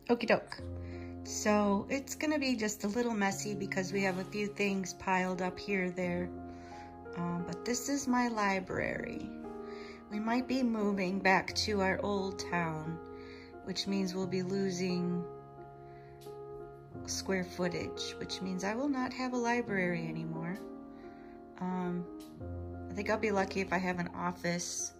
Okie doke. So it's gonna be just a little messy because we have a few things piled up here, there. But this is my library. We might be moving back to our old town, which means we'll be losing square footage, which means I will not have a library anymore. I think I'll be lucky if I have an office,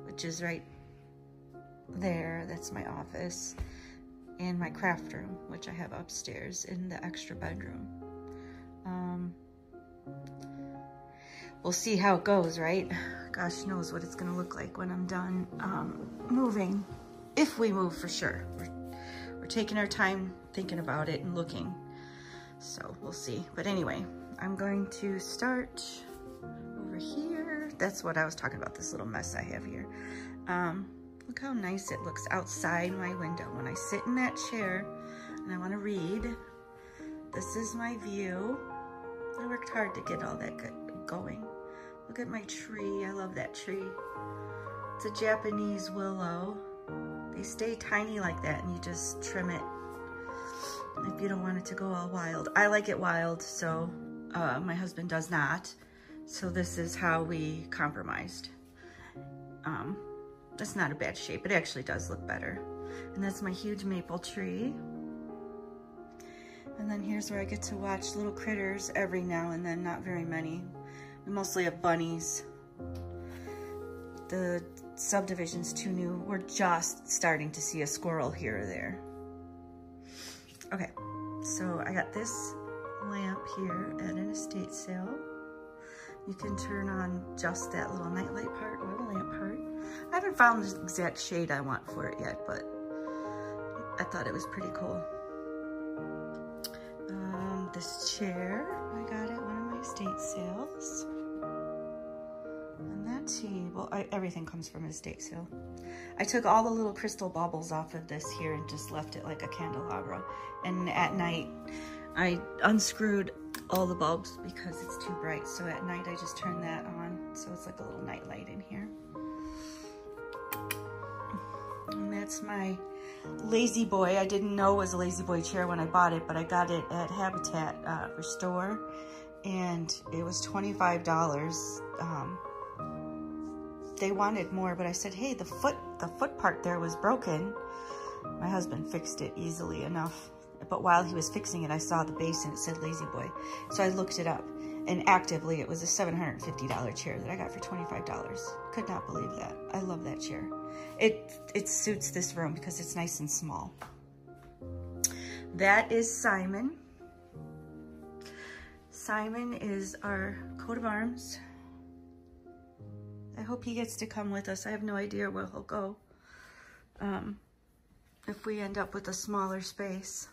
which is right there. That's my office. And my craft room, which I have upstairs in the extra bedroom. We'll see how it goes, right? Gosh knows what it's gonna look like when I'm done moving. If we move, for sure. We're taking our time thinking about it and looking. So we'll see. But anyway, I'm going to start over here. That's what I was talking about, this little mess I have here. Look how nice it looks outside my window. When I sit in that chair and I want to read, this is my view. I worked hard to get all that going. Look at my tree. I love that tree. It's a Japanese willow. They stay tiny like that and you just trim it if you don't want it to go all wild. I like it wild, so my husband does not. So this is how we compromised. That's not a bad shape. It actually does look better. And that's my huge maple tree. And then here's where I get to watch little critters every now and then, not very many. We mostly have bunnies. The subdivision's too new. We're just starting to see a squirrel here or there. Okay, so I got this lamp here at an estate sale. You can turn on just that little nightlight part or the lamp part. I haven't found the exact shade I want for it yet, but I thought it was pretty cool. This chair, I got at one of my estate sales. And that table, everything comes from an estate sale. I took all the little crystal baubles off of this here and just left it like a candelabra. And at night, I unscrewed all the bulbs because it's too bright. So at night, I just turn that on. So it's like a little night light in here. And that's my Lazy Boy. I didn't know it was a Lazy Boy chair when I bought it, but I got it at Habitat Restore, and it was $25. They wanted more, but I said, hey, the foot part there was broken. My husband fixed it easily enough, but while he was fixing it, I saw the base and it said Lazy Boy. So I looked it up, and actively, it was a $750 chair that I got for $25. Could not believe that. I love that chair. It suits this room because it's nice and small. That is Simon. Simon is our coat of arms. I hope he gets to come with us. I have no idea where he'll go if we end up with a smaller space.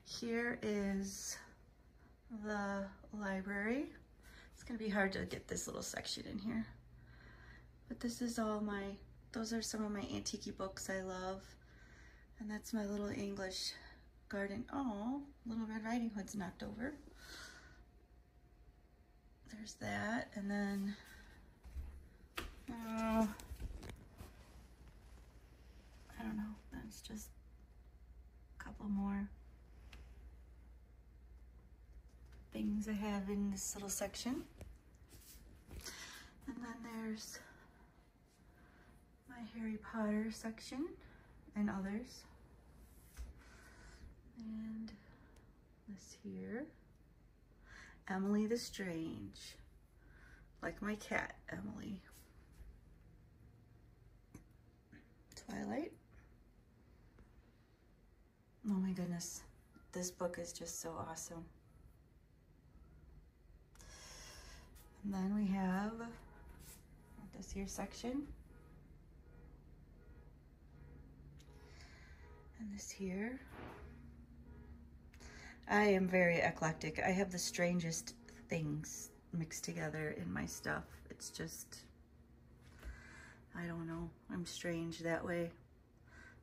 Here is the library. It's gonna be hard to get this little section in here. But this is all those are some of my antique books I love. And that's my little English garden. Oh, Little Red Riding Hood's knocked over. There's that, and then, I don't know, that's just a couple more things I have in this little section. And then there's my Harry Potter section and others. And this here, Emily the Strange, like my cat, Emily. Twilight. Oh my goodness, this book is just so awesome. And then we have this here section. And this here. I am very eclectic. I have the strangest things mixed together in my stuff. It's just, I don't know. I'm strange that way.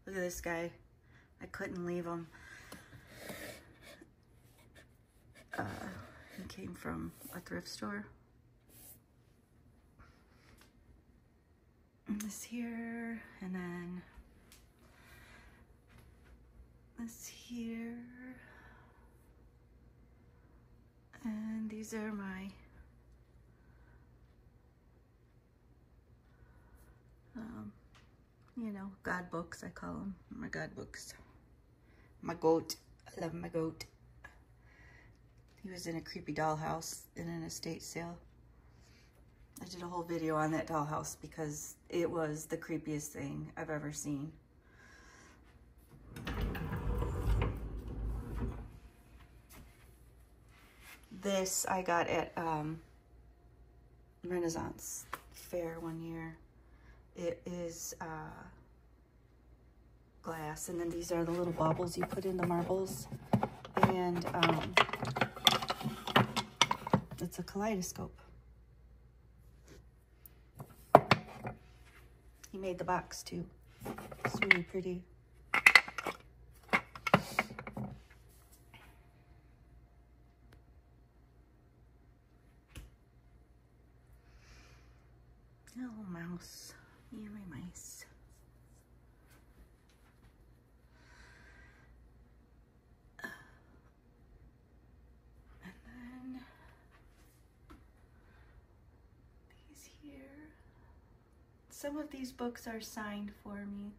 Look at this guy. I couldn't leave him. He came from a thrift store. this here, and then this here, and these are my you know, God books, I call them. My God books. My goat. I love my goat. He was in a creepy dollhouse in an estate sale. I did a whole video on that dollhouse because it was the creepiest thing I've ever seen. This I got at Renaissance Fair one year. It is glass, and then these are the little baubles you put in the marbles, and it's a kaleidoscope. He made the box too. It's really pretty. Little mouse. Yeah, my mice. And then these here. Some of these books are signed for me.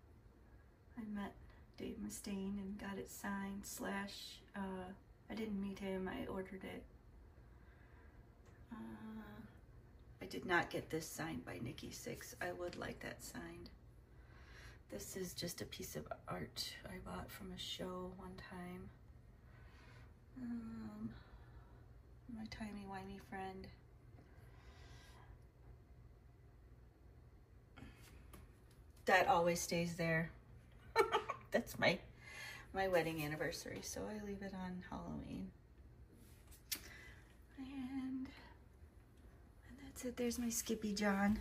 I met Dave Mustaine and got it signed, slash, I didn't meet him, I ordered it. I did not get this signed by Nikki Sixx. I would like that signed. This is just a piece of art I bought from a show one time. My timey-wimey friend. That always stays there. That's my wedding anniversary, so I leave it on Halloween. And that's it. There's my Skippy John.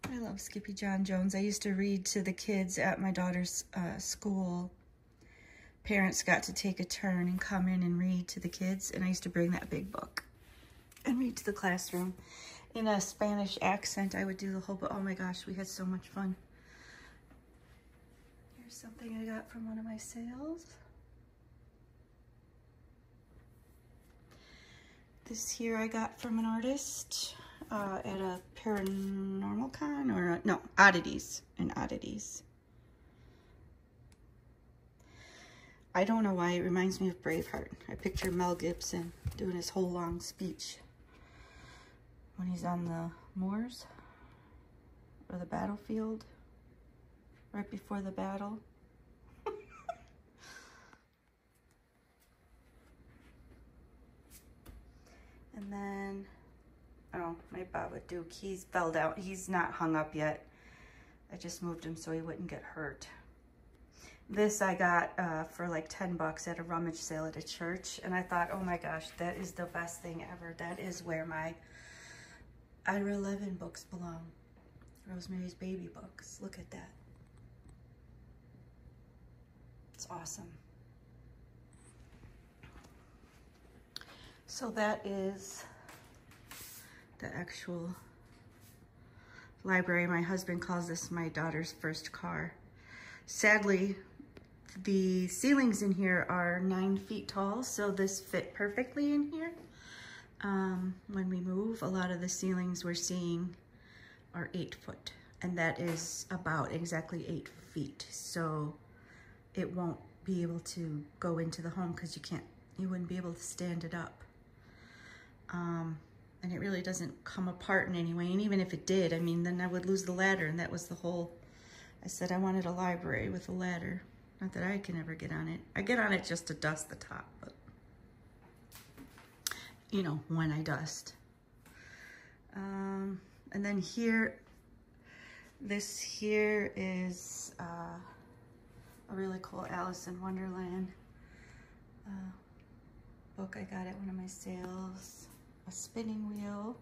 I love Skippy John Jones. I used to read to the kids at my daughter's school. Parents got to take a turn and come in and read to the kids, and I used to bring that big book and read to the classroom. In a Spanish accent, I would do the whole book. Oh my gosh, we had so much fun. Here's something I got from one of my sales. This here I got from an artist at a paranormal con, or no, Oddities and Oddities. I don't know why it reminds me of Braveheart. I picture Mel Gibson doing his whole long speech when he's on the moors or the battlefield right before the battle. And then, oh, my Babadook, he's fell down. He's not hung up yet. I just moved him so he wouldn't get hurt. This I got for like 10 bucks at a rummage sale at a church. And I thought, oh my gosh, that is the best thing ever. That is where my Ira 11 books belong. Rosemary's Baby books. Look at that. It's awesome. So that is the actual library. My husband calls this my daughter's first car. Sadly, the ceilings in here are 9 feet tall, so this fit perfectly in here. When we move, a lot of the ceilings we're seeing are 8 foot, and that is about exactly 8 feet. So it won't be able to go into the home because you wouldn't be able to stand it up. And it really doesn't come apart in any way. And even if it did, I mean, then I would lose the ladder, and that was the whole, I said I wanted a library with a ladder. Not that I can ever get on it. I get on it just to dust the top, but you know, when I dust. And then here, this here is a really cool Alice in Wonderland book I got at one of my sales. A spinning wheel.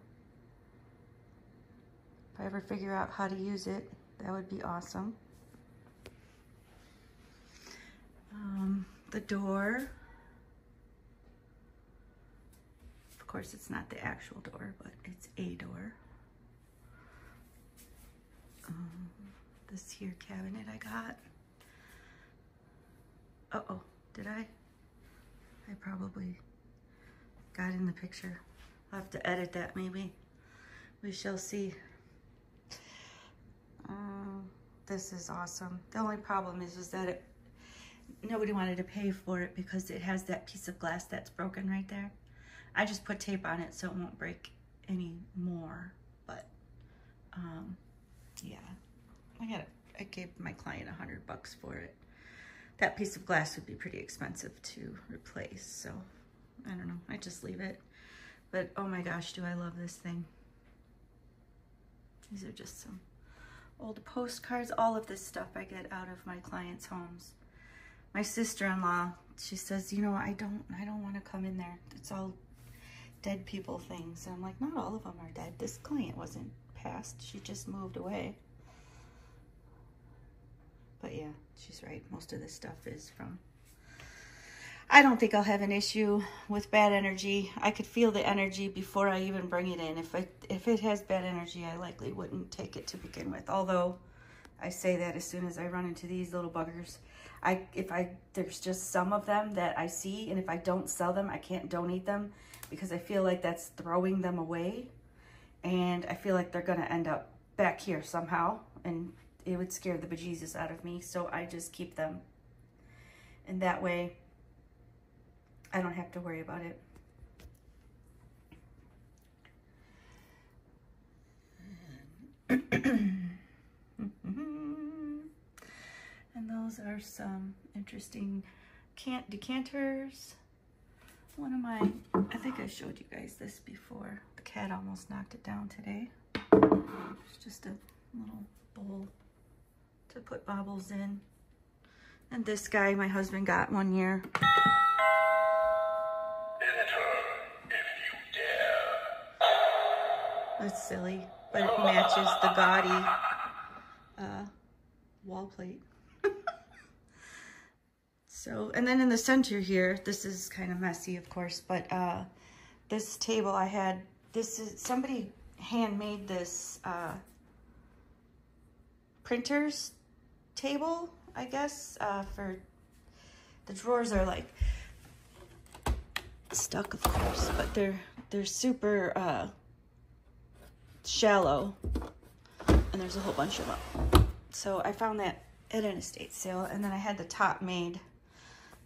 If I ever figure out how to use it, that would be awesome. The door. Of course, it's not the actual door, but it's a door. this here cabinet I got. Uh-oh, did I? I probably got in the picture. I'll have to edit that maybe. We shall see. This is awesome. The only problem is that nobody wanted to pay for it because it has that piece of glass that's broken right there. I just put tape on it so it won't break any more. But yeah, I gave my client $100 for it. That piece of glass would be pretty expensive to replace, so I don't know. I just leave it. But oh my gosh, do I love this thing. These are just some old postcards. All of this stuff I get out of my clients' homes. My sister-in-law, she says, you know, I don't want to come in there. It's all dead people things. And I'm like, not all of them are dead. This client wasn't passed. She just moved away. But yeah, she's right. Most of this stuff is from... I don't think I'll have an issue with bad energy. I could feel the energy before I even bring it in. If it has bad energy, I likely wouldn't take it to begin with. Although I say that as soon as I run into these little buggers. There's just some of them that I see, and if I don't sell them, I can't donate them because I feel like that's throwing them away. And I feel like they're gonna end up back here somehow, and it would scare the bejesus out of me. So I just keep them. And that way, I don't have to worry about it. And those are some interesting decanters. I think I showed you guys this before. The cat almost knocked it down today. It's just a little bowl to put baubles in. And this guy my husband got one year. That's silly, but it matches the gaudy wall plate. So, and then in the center here, this is kind of messy, of course, but this table I had, somebody handmade this printer's table, I guess, for the drawers are like stuck, of course, but they're super shallow, and there's a whole bunch of them. So I found that at an estate sale, and then I had the top made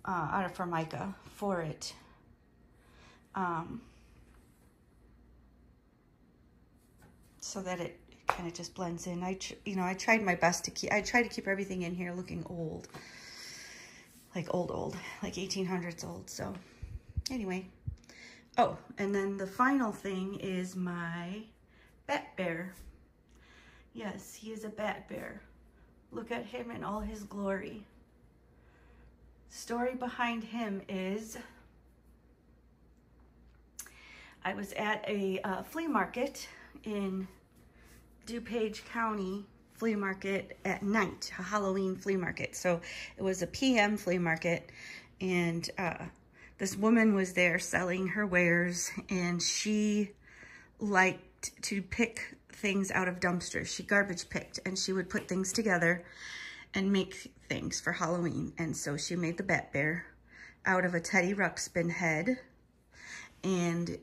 out of Formica for it. So that it kind of just blends in. I tried my best to I try to keep everything in here looking old, like old, like 1800s old. So anyway, oh, and then the final thing is my bat bear. Yes, he is a bat bear. Look at him in all his glory. Story behind him is I was at a flea market in DuPage County, flea market at night, a Halloween flea market. So it was a PM flea market, and this woman was there selling her wares, and she liked to pick things out of dumpsters. She garbage picked, and she would put things together and make things for Halloween. And so she made the bat bear out of a Teddy Ruxpin head and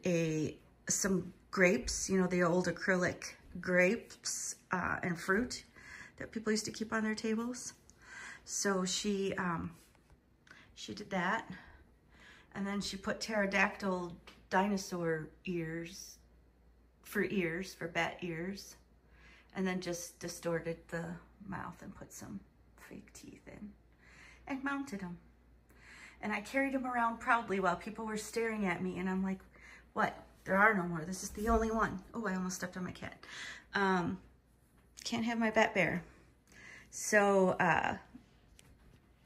some grapes, you know, the old acrylic grapes and fruit that people used to keep on their tables. So she did that, and then she put pterodactyl dinosaur ears for bat ears, and then just distorted the mouth and put some fake teeth in and mounted them. And I carried them around proudly while people were staring at me, and I'm like, what? There are no more. This is the only one. Oh, I almost stepped on my cat. Can't have my bat bear. So,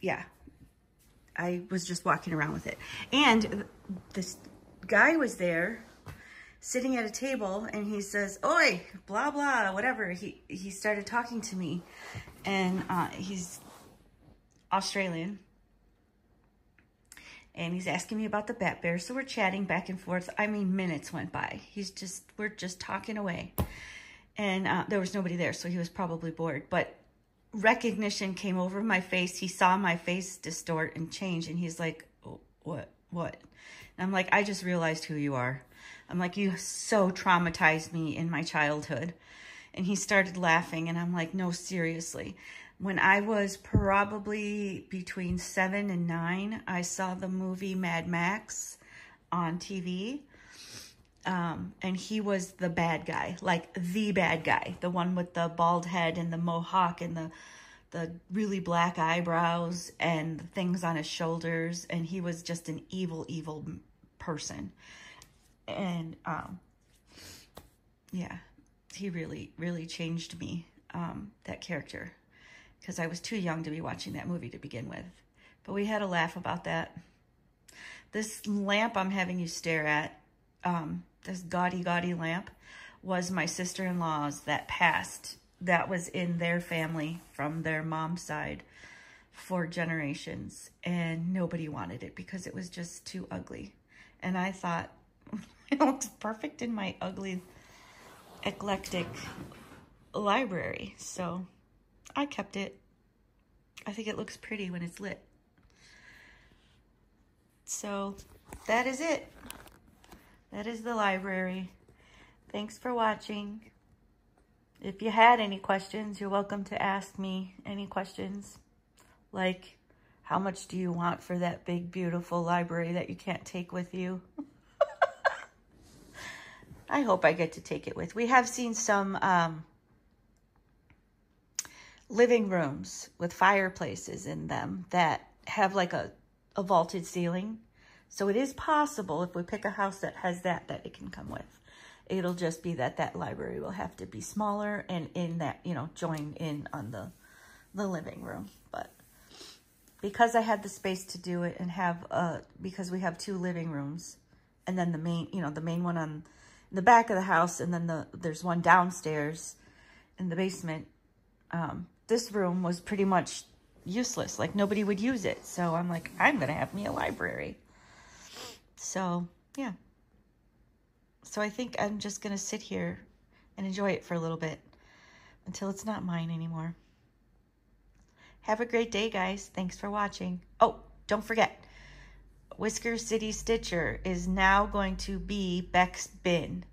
yeah, I was just walking around with it. And this guy was there sitting at a table, and he says, oi, blah, blah, whatever. He started talking to me, and he's Australian. And he's asking me about the bat bear. So we're chatting back and forth. I mean, minutes went by. We're just talking away. And there was nobody there, so he was probably bored. But recognition came over my face. He saw my face distort and change, and he's like, oh, what? And I'm like, I just realized who you are. I'm like, you so traumatized me in my childhood. And he started laughing, and I'm like, no, seriously. When I was probably between 7 and 9, I saw the movie Mad Max on TV. And he was the bad guy, like the bad guy, the one with the bald head and the mohawk and the really black eyebrows and the things on his shoulders. And he was just an evil, evil person. And, yeah, he really, really changed me, that character, because I was too young to be watching that movie to begin with. But we had a laugh about that. This lamp I'm having you stare at, this gaudy, gaudy lamp, was my sister-in-law's that passed. That was in their family from their mom's side for generations. And nobody wanted it because it was just too ugly. And I thought, it looks perfect in my ugly, eclectic library. So I kept it. I think it looks pretty when it's lit. So that is it. That is the library. Thanks for watching. If you had any questions, you're welcome to ask me any questions. Like, how much do you want for that big, beautiful library that you can't take with you? I hope I get to take it with. We have seen some living rooms with fireplaces in them that have like a vaulted ceiling. So it is possible if we pick a house that has that it can come with. It'll just be that library will have to be smaller and in that, you know, join in on the living room. But because I had the space to do it and have, because we have 2 living rooms and then the main, you know, the main one on the back of the house, and then there's one downstairs in the basement. This room was pretty much useless. Like, nobody would use it. So I'm like, I'm going to have me a library. So, yeah. So I think I'm just going to sit here and enjoy it for a little bit until it's not mine anymore. Have a great day, guys. Thanks for watching. Oh, don't forget, Whisker City Stitcher is now going to be Beck's bin.